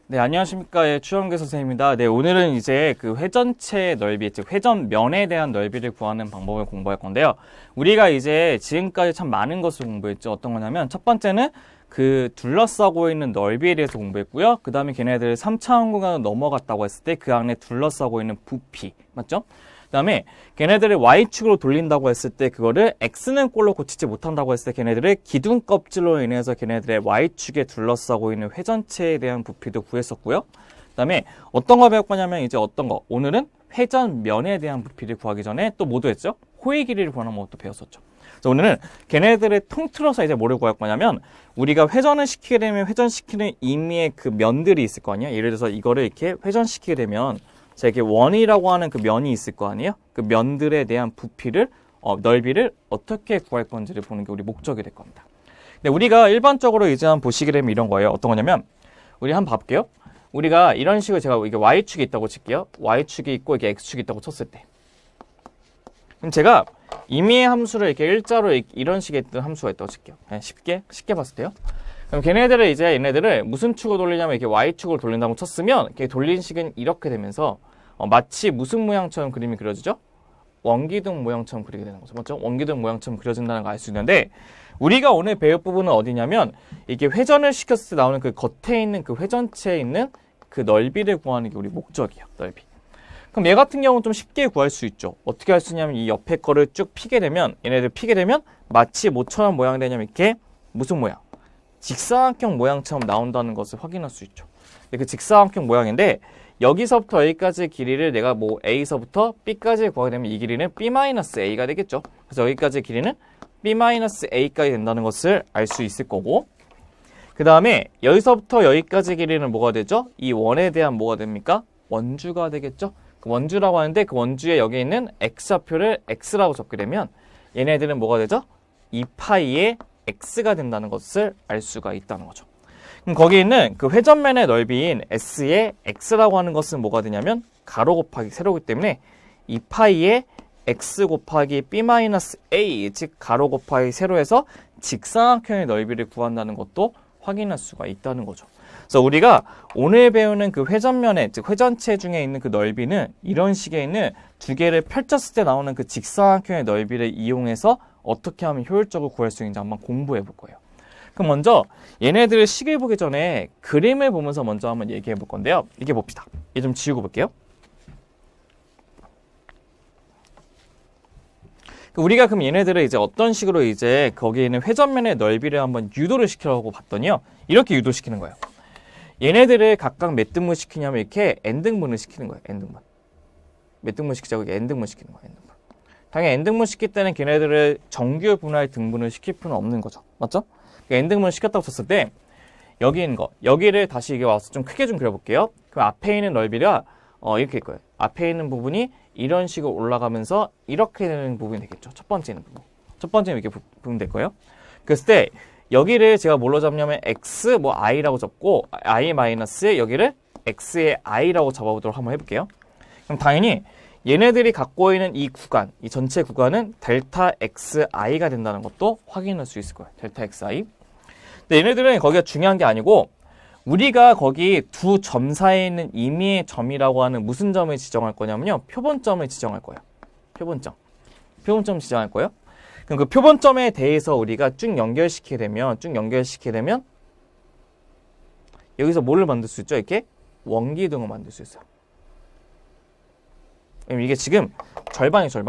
네, 안녕하십니까. 예, 추영계 선생님입니다. 네, 오늘은 이제 그 회전체 넓이, 즉 회전면에 대한 넓이를 구하는 방법을 공부할 건데요. 우리가 이제 지금까지 참 많은 것을 공부했죠. 어떤 거냐면 첫 번째는 그 둘러싸고 있는 넓이에 대해서 공부했고요. 그 다음에 걔네들 3차원 공간을 넘어갔다고 했을 때 그 안에 둘러싸고 있는 부피, 맞죠? 그 다음에 걔네들을 Y축으로 돌린다고 했을 때 그거를 X는 꼴로 고치지 못한다고 했을 때 걔네들의 기둥 껍질로 인해서 걔네들의 Y축에 둘러싸고 있는 회전체에 대한 부피도 구했었고요. 그 다음에 어떤 거 배울 거냐면 이제 어떤 거, 오늘은 회전면에 대한 부피를 구하기 전에 또 뭐도 했죠? 호의 길이를 구하는 것도 배웠었죠. 그래서 오늘은 걔네들을 통틀어서 이제 뭐를 구할 거냐면 우리가 회전을 시키게 되면 회전시키는 임의의 그 면들이 있을 거 아니에요. 예를 들어서 이거를 이렇게 회전시키게 되면 자, 이렇게 원이라고 하는 그 면이 있을 거 아니에요? 그 면들에 대한 부피를, 넓이를 어떻게 구할 건지를 보는 게 우리 목적이 될 겁니다. 근데 우리가 일반적으로 이제 한번 보시게 되면 이런 거예요. 어떤 거냐면, 우리 한번 봐볼게요. 우리가 이런 식으로 제가 이게 Y축이 있다고 칠게요. Y축이 있고 이게 X축이 있다고 쳤을 때. 그럼 제가 임의의 함수를 이렇게 일자로 이런 식의 함수가 있다고 칠게요. 그냥 쉽게 봤을 때요. 그럼 걔네들을 이제 얘네들을 무슨 축으로 돌리냐면 이렇게 Y축으로 돌린다고 쳤으면 이렇게 돌린 식은 이렇게 되면서 마치 무슨 모양처럼 그림이 그려지죠? 원기둥 모양처럼 그리게 되는 거죠. 맞죠? 원기둥 모양처럼 그려진다는 걸 알 수 있는데 우리가 오늘 배울 부분은 어디냐면 이게 회전을 시켰을 때 나오는 그 겉에 있는 그 회전체에 있는 그 넓이를 구하는 게 우리 목적이에요. 넓이. 그럼 얘 같은 경우는 좀 쉽게 구할 수 있죠. 어떻게 할 수 있냐면 이 옆에 거를 쭉 피게 되면 얘네들 피게 되면 마치 뭐처럼 모양이 되냐면 이렇게 무슨 모양? 직사각형 모양처럼 나온다는 것을 확인할 수 있죠. 그 직사각형 모양인데 여기서부터 여기까지의 길이를 내가 뭐 A서부터 B까지 구하게 되면 이 길이는 B-A가 되겠죠. 그래서 여기까지의 길이는 B-A까지 된다는 것을 알 수 있을 거고 그 다음에 여기서부터 여기까지의 길이는 뭐가 되죠? 이 원에 대한 뭐가 됩니까? 원주가 되겠죠. 그 원주라고 하는데 그 원주에 여기 있는 X좌표를 X라고 적게 되면 얘네들은 뭐가 되죠? 2파이의 X가 된다는 것을 알 수가 있다는 거죠. 그럼 거기 있는 그 회전면의 넓이인 S의 X라고 하는 것은 뭐가 되냐면 가로 곱하기 세로이기 때문에 2파이의 X 곱하기 B-A 즉 가로 곱하기 세로에서 직사각형의 넓이를 구한다는 것도 확인할 수가 있다는 거죠. 그래서 우리가 오늘 배우는 그 회전면의 즉 회전체 중에 있는 그 넓이는 이런 식의 있는 두 개를 펼쳤을 때 나오는 그 직사각형의 넓이를 이용해서 어떻게 하면 효율적으로 구할 수 있는지 한번 공부해 볼 거예요. 그럼 먼저 얘네들을 식을 보기 전에 그림을 보면서 먼저 한번 얘기해 볼 건데요. 이게 봅시다. 얘 좀 지우고 볼게요. 우리가 그럼 얘네들을 이제 어떤 식으로 이제 거기에 있는 회전면의 넓이를 한번 유도를 시키려고 봤더니요. 이렇게 유도시키는 거예요. 얘네들을 각각 몇 등분 시키냐면 이렇게 n등분을 시키는 거예요. n등분. 몇 등분 시키자고 이게 n등분 시키는 거예요. n등분. 당연히 n등분 시킬 때는 걔네들을 정규 분할 등분을 시킬 필요는 없는 거죠. 맞죠? n등분을 시켰다고 쳤을 때 여기 있는 거, 여기를 다시 이게 와서 좀 크게 좀 그려볼게요. 그럼 앞에 있는 넓이가 이렇게 될 거예요. 앞에 있는 부분이 이런 식으로 올라가면서 이렇게 되는 부분이 되겠죠. 첫 번째 있는 부분. 첫 번째는 이렇게 부분 될 거예요. 그랬을 때 여기를 제가 뭘로 잡냐면 x 뭐 i라고 잡고 i 마이너스 여기를 x의 i라고 잡아보도록 한번 해볼게요. 그럼 당연히 얘네들이 갖고 있는 이 구간, 이 전체 구간은 델타 xi가 된다는 것도 확인할 수 있을 거예요. 델타 xi. 근데 얘네들은 거기가 중요한 게 아니고 우리가 거기 두 점 사이에 있는 임의의 점이라고 하는 무슨 점을 지정할 거냐면요. 표본점을 지정할 거예요. 표본점. 표본점 지정할 거예요. 그럼 그 표본점에 대해서 우리가 쭉 연결시키게 되면 여기서 뭐를 만들 수 있죠? 이렇게 원기둥을 만들 수 있어요. 이게 지금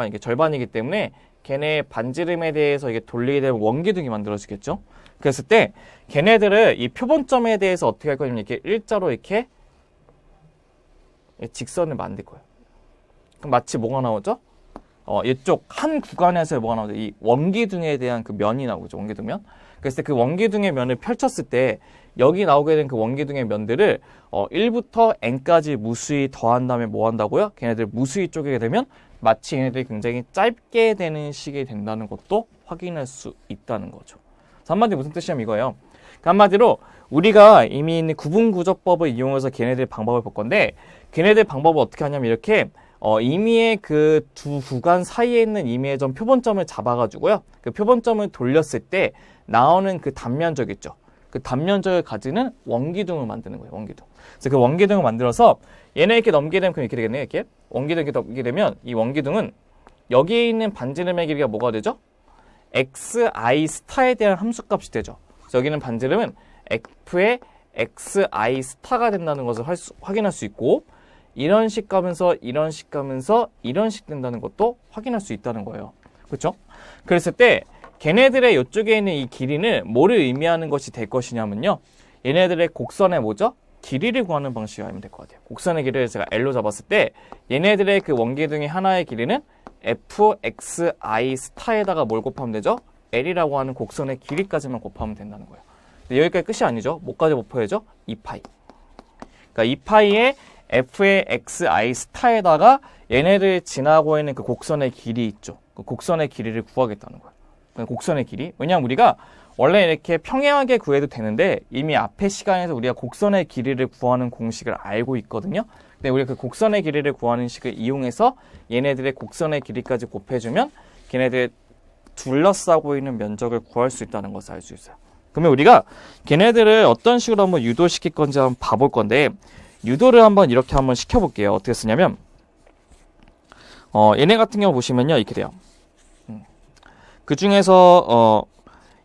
이게 절반이기 때문에 걔네 반지름에 대해서 이게 돌리게 되면 원기둥이 만들어지겠죠. 그랬을 때 걔네들을 이 표본점에 대해서 어떻게 할 거냐면 이렇게 일자로 이렇게 직선을 만들 거예요. 그럼 마치 뭐가 나오죠? 이쪽 한 구간에서 뭐가 나오죠? 이 원기둥에 대한 그 면이 나오죠. 원기둥면. 그랬을 때 그 원기둥의 면을 펼쳤을 때 여기 나오게 된 그 원기둥의 면들을 1부터 n까지 무수히 더한 다음에 뭐 한다고요? 걔네들 무수히 쪼개게 되면 마치 얘네들이 굉장히 짧게 되는 식이 된다는 것도 확인할 수 있다는 거죠. 한마디로 무슨 뜻이냐면 이거예요. 한마디로 우리가 이미 있는 구분구조법을 이용해서 걔네들 방법을 볼 건데 걔네들 방법을 어떻게 하냐면 이렇게 임의의 그 두 구간 사이에 있는 임의의 점 표본점을 잡아가지고요. 그 표본점을 돌렸을 때 나오는 그 단면적 있죠. 그 단면적을 가지는 원기둥을 만드는 거예요. 원기둥. 그래서 그 원기둥을 만들어서 얘네 이렇게 넘기게 되면 그럼 이렇게 되겠네요. 이렇게 원기둥 이렇게 넘기게 되면 이 원기둥은 여기에 있는 반지름의 길이가 뭐가 되죠? xi 스타에 대한 함수값이 되죠. 그래서 여기는 반지름은 f의 xi 스타가 된다는 것을 확인할 수 있고 이런 식 가면서 이런 식 가면서 이런 식 된다는 것도 확인할 수 있다는 거예요. 그렇죠? 그랬을 때 걔네들의 이쪽에 있는 이 길이는 뭐를 의미하는 것이 될 것이냐면요. 얘네들의 곡선의 뭐죠? 길이를 구하는 방식이 알면 될 것 같아요. 곡선의 길이를 제가 L로 잡았을 때 얘네들의 그 원기둥의 하나의 길이는 fxi 스타에다가 뭘 곱하면 되죠? L이라고 하는 곡선의 길이까지만 곱하면 된다는 거예요. 근데 여기까지 끝이 아니죠. 뭐까지 곱해야죠? 2파이. 그러니까 2파이의 f의 xi 스타에다가 얘네들 지나고 있는 그 곡선의 길이 있죠. 그 곡선의 길이를 구하겠다는 거예요. 곡선의 길이. 왜냐하면 우리가 원래 이렇게 평행하게 구해도 되는데 이미 앞의 시간에서 우리가 곡선의 길이를 구하는 공식을 알고 있거든요. 근데 우리가 그 곡선의 길이를 구하는 식을 이용해서 얘네들의 곡선의 길이까지 곱해주면 걔네들의 둘러싸고 있는 면적을 구할 수 있다는 것을 알 수 있어요. 그러면 우리가 걔네들을 어떤 식으로 한번 유도시킬 건지 한번 봐볼 건데 유도를 한번 이렇게 한번 시켜볼게요. 어떻게 쓰냐면 얘네 같은 경우 보시면요. 이렇게 돼요. 그 중에서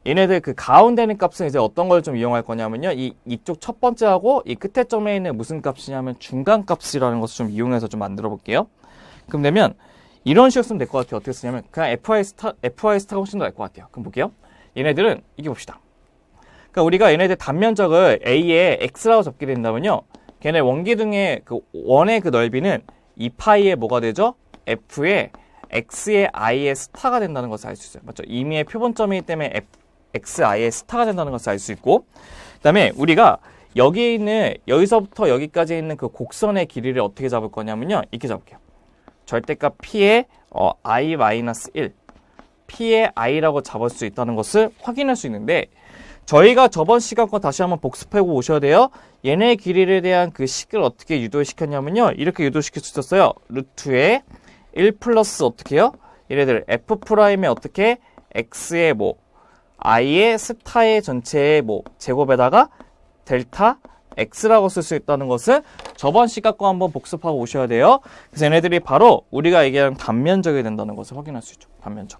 얘네들 그 가운데 있는 값은 이제 어떤 걸 좀 이용할 거냐면요. 이쪽 첫 번째하고 이 끝에 점에 있는 무슨 값이냐면 중간 값이라는 것을 좀 이용해서 좀 만들어 볼게요. 그럼 되면 이런 식으로 쓰면 될 것 같아요. 어떻게 쓰냐면 그냥 FI 스타가 훨씬 더 나을 것 같아요. 그럼 볼게요. 얘네들은 이게 봅시다. 그러니까 우리가 얘네들 단면적을 A의 X라고 잡게 된다면요. 걔네 원기둥의 그 원의 그 넓이는 2파이의 뭐가 되죠? F의 X의 I의 스타가 된다는 것을 알 수 있어요. 맞죠? 임의의 표본점이기 때문에 XI의 스타가 된다는 것을 알 수 있고 그 다음에 우리가 여기에 있는 여기서부터 여기까지 있는 그 곡선의 길이를 어떻게 잡을 거냐면요. 이렇게 잡을게요. 절대값 P의 I-1 P의 I라고 잡을 수 있다는 것을 확인할 수 있는데 저희가 저번 시간 거 다시 한번 복습하고 오셔야 돼요. 얘네 길이에 대한 그 식을 어떻게 유도시켰냐면요. 이렇게 유도시킬 수 있었어요. 루트에 1 플러스 어떻게 해요? 얘네들 F'의 어떻게 X의 뭐 I의 스타의 전체의 뭐 제곱에다가 델타 X라고 쓸 수 있다는 것을 저번 시간 거 한번 복습하고 오셔야 돼요. 그래서 얘네들이 바로 우리가 얘기하는 단면적이 된다는 것을 확인할 수 있죠. 단면적.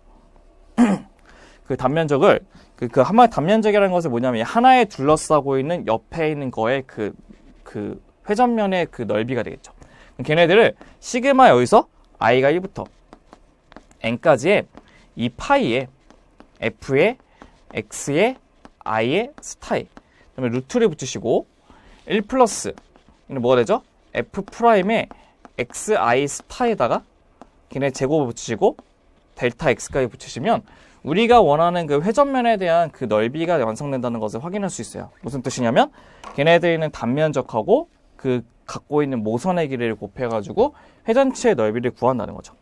그 단면적을 그 한마디 단면적이라는 것은 뭐냐면 하나에 둘러싸고 있는 옆에 있는 거의 그 회전면의 그 넓이가 되겠죠. 걔네들을 시그마 여기서 i가 1부터 n까지의 이 파이에 f의 x의 i의 스타에 그다음에 루트를 붙이시고 1 플러스 이는 뭐가 되죠? f'의 xi 스타에다가 걔네 제곱을 붙이시고 델타 x까지 붙이시면 우리가 원하는 그 회전면에 대한 그 넓이가 완성된다는 것을 확인할 수 있어요. 무슨 뜻이냐면 걔네들은 단면적하고 그 갖고 있는 모선의 길이를 곱해가지고 회전체의 넓이를 구한다는 거죠.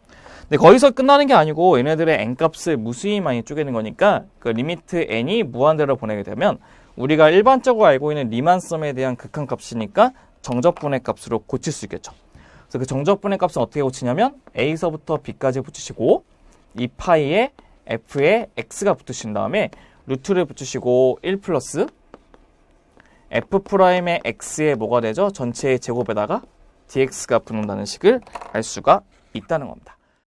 근데 거기서 끝나는 게 아니고 얘네들의 n값을 무수히 많이 쪼개는 거니까 그 리미트 n이 무한대로 보내게 되면 우리가 일반적으로 알고 있는 리만섬에 대한 극한값이니까 정적분의 값으로 고칠 수 있겠죠. 그래서 그 정적분의 값은 어떻게 고치냐면 a서부터 b까지 붙이시고 이 파이에 f에 x가 붙으신 다음에 루트를 붙이시고 1 플러스 f'의 x의 뭐가 되죠? 전체의 제곱에다가 dx가 붙는다는 식을 알 수가 있다는 겁니다.